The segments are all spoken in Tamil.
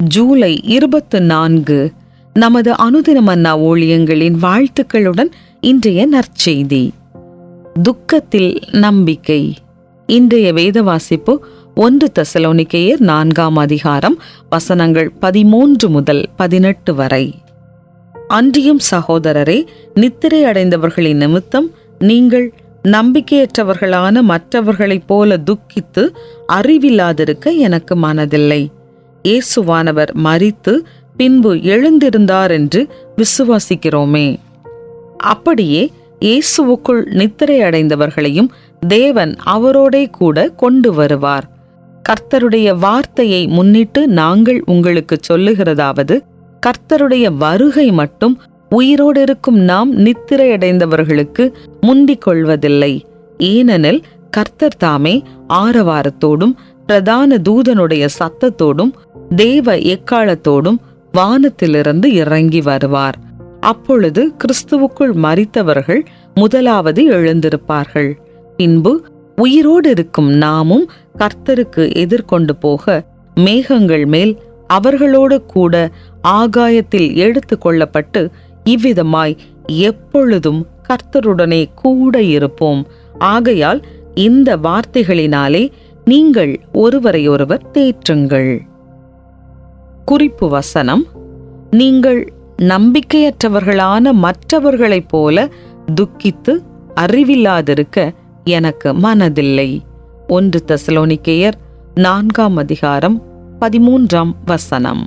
ஜூலை 24 நமது அனுதின மன்னா ஊழியங்களின் வாழ்த்துக்களுடன் இன்றைய நற்செய்தி. துக்கத்தில் நம்பிக்கை. இன்றைய வேத வாசிப்பு 1 தெசலோனிக்கேயர் 4ஆம் அதிகாரம் வசனங்கள் 13 முதல் 18 வரை. அன்றியும் சகோதரரே, நித்திரை அடைந்தவர்களின் நிமித்தம் நீங்கள் நம்பிக்கையற்றவர்களான மற்றவர்களைப் போல துக்கித்து அறிவில்லாதிருக்க எனக்கு மனதில்லை. இயேசுவானவர் மரித்து பின்பு எழுந்திருந்தார் என்று விசுவாசிக்கிறோமே. அப்படியே இயேசுவுக்குள் நித்திரை அடைந்தவர்களையும் தேவன் அவரோடே கூட கொண்டு வருவார். கர்த்தருடைய வார்த்தையை முன்னிட்டு நாங்கள் உங்களுக்கு சொல்லுகிறதாவது, கர்த்தருடைய வருகை மட்டும் உயிரோடு இருக்கும் நாம் நித்திரை அடைந்தவர்களுக்கு முந்திக் கொள்வதில்லை. ஏனெனில் கர்த்தர் தாமே ஆரவாரத்தோடும் பிரதான தூதனுடைய சத்தத்தோடும் தேவ எக்காலத்தோடும் வானத்திலிருந்து இறங்கி வருவார். அப்பொழுது கிறிஸ்துவுக்குள் மரித்தவர்கள் முதலாவது எழுந்திருப்பார்கள். பின்பு உயிரோடு இருக்கும் நாமும் கர்த்தருக்கு எதிர்கொண்டு போக மேகங்கள் மேல் அவர்களோடு கூட ஆகாயத்தில் எடுத்து கொள்ளப்பட்டு இவ்விதமாய் எப்பொழுதும் கர்த்தருடனே கூட இருப்போம். ஆகையால் இந்த வார்த்தைகளினாலே நீங்கள் ஒருவரையொருவர் தேற்றுங்கள். குறிப்பு வசனம்: நீங்கள் நம்பிக்கையற்றவர்களான மற்றவர்களைப் போல துக்கித்து அறிவில்லாதிருக்க எனக்கு மனதில்லை. 1 தெசலோனிக்கேயர் 4ஆம் அதிகாரம் 13ஆம் வசனம்.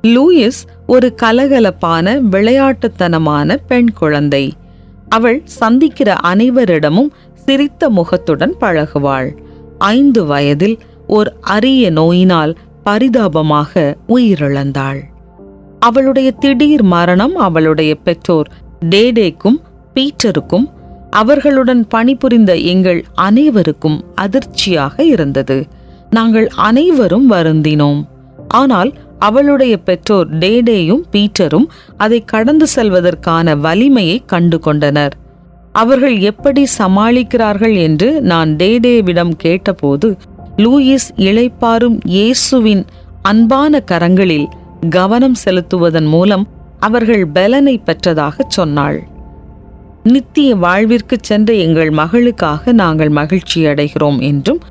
லூயிஸ் ஒரு கலகலப்பான விளையாட்டுத்தனமான பெண் குழந்தை. அவள் சந்திக்கிற அனைவரிடமும் சிரித்த முகத்துடன் பழகுவாள். 5 வயதில் ஒரு அரிய நோயினால் பரிதாபமாக உயிரிழந்தாள். அவளுடைய திடீர் மரணம் அவளுடைய பெற்றோர் டேடேக்கும் பீட்டருக்கும் அவர்களுடன் பணிபுரிந்த எங்கள் அனைவருக்கும் அதிர்ச்சியாக இருந்தது. நாங்கள் அனைவரும் வருந்தினோம். ஆனால் அவளுடைய பெற்றோர் டேடேயும் பீட்டரும் அதை கடந்து செல்வதற்கான வலிமையை கண்டு கொண்டனர். அவர்கள் எப்படி சமாளிக்கிறார்கள் என்று நான் டேடேவிடம் கேட்டபோது, லூயிஸ் இளைப்பாறும் இயேசுவின் அன்பான கரங்களில் கவனம் செலுத்துவதன் மூலம் அவர்கள் பலனை பெற்றதாக சொன்னாள். நித்திய வாழ்விற்கு சென்ற எங்கள் மகளுக்காக நாங்கள் மகிழ்ச்சி அடைகிறோம் என்றும்,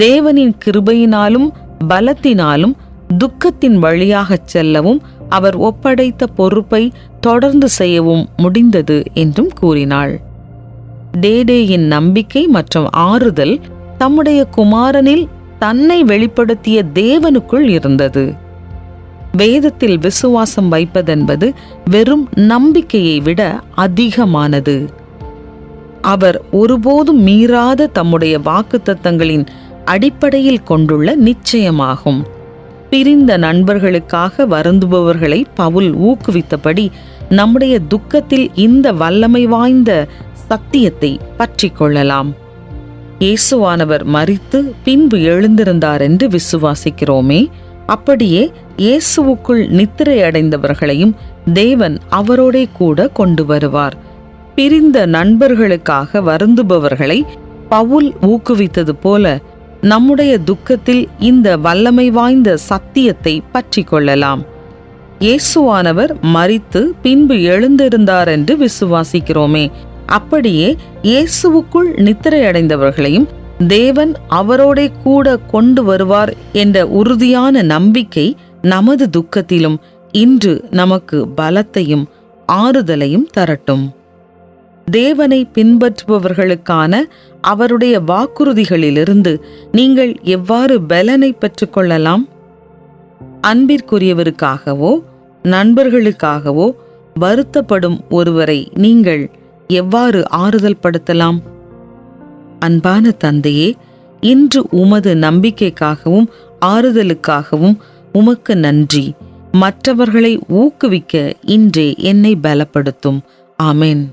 தேவனின் கிருபையினாலும் பலத்தினாலும் துக்கத்தின் வழியாக செல்லவும் அவர் ஒப்படைத்த பொறுப்பை தொடர்ந்து செய்யவும் முடிந்தது என்றும் கூறினாள். டேடேயின் நம்பிக்கை மற்றும் ஆறுதல் தம்முடைய குமாரனில் தன்னை வெளிப்படுத்திய தேவனுக்குள் இருந்தது. வேதத்தில் விசுவாசம் வைப்பதென்பது வெறும் நம்பிக்கையை விட அதிகமானது. அவர் ஒருபோதும் மீறாத தம்முடைய வாக்குத்தத்தங்களின் அடிப்படையில் கொண்டுள்ள நிச்சயமாகும். பிரிந்த நண்பர்களுக்காக வருந்துபவர்களை பவுல் ஊக்குவித்தபடி நம்முடைய துக்கத்தில் இந்த வல்லமை வாய்ந்த சத்தியத்தை பற்றி கொள்ளலாம். இயேசுவானவர் மரித்து பின்பு எழுந்திருந்தார் என்று விசுவாசிக்கிறோமே. அப்படியே இயேசுவுக்குள் நித்திரை அடைந்தவர்களையும் தேவன் அவரோடே கூட கொண்டு வருவார். பிரிந்த நண்பர்களுக்காக வருந்துபவர்களை பவுல் ஊக்குவித்தது போல நம்முடைய துக்கத்தில் இந்த வல்லமை வாய்ந்த சத்தியத்தை பற்றி கொள்ளலாம். இயேசுவானவர் மரித்து பின்பு எழுந்திருந்தார் என்று விசுவாசிக்கிறோமே. அப்படியே இயேசுவுக்குள் நித்திரை அடைந்தவர்களையும் தேவன் அவரோடே கூட கொண்டு வருவார் என்ற உறுதியான நம்பிக்கை நமது துக்கத்திலும் இன்று நமக்கு பலத்தையும் ஆறுதலையும் தரட்டும். தேவனை பின்பற்றுபவர்களுக்கான அவருடைய வாக்குறுதிகளிலிருந்து நீங்கள் எவ்வாறு பலனை பெற்றுக்கொள்ளலாம்? அன்பிற்குரியவருக்காகவோ நண்பர்களுக்காகவோ வருத்தப்படும் ஒருவரை நீங்கள் எவ்வாறு ஆறுதல் படுத்தலாம்? அன்பான தந்தையே, இன்று உமது நம்பிக்கைக்காகவும் ஆறுதலுக்காகவும் உமக்கு நன்றி. மற்றவர்களை ஊக்குவிக்க இன்றே என்னை பலப்படுத்தும். ஆமென்.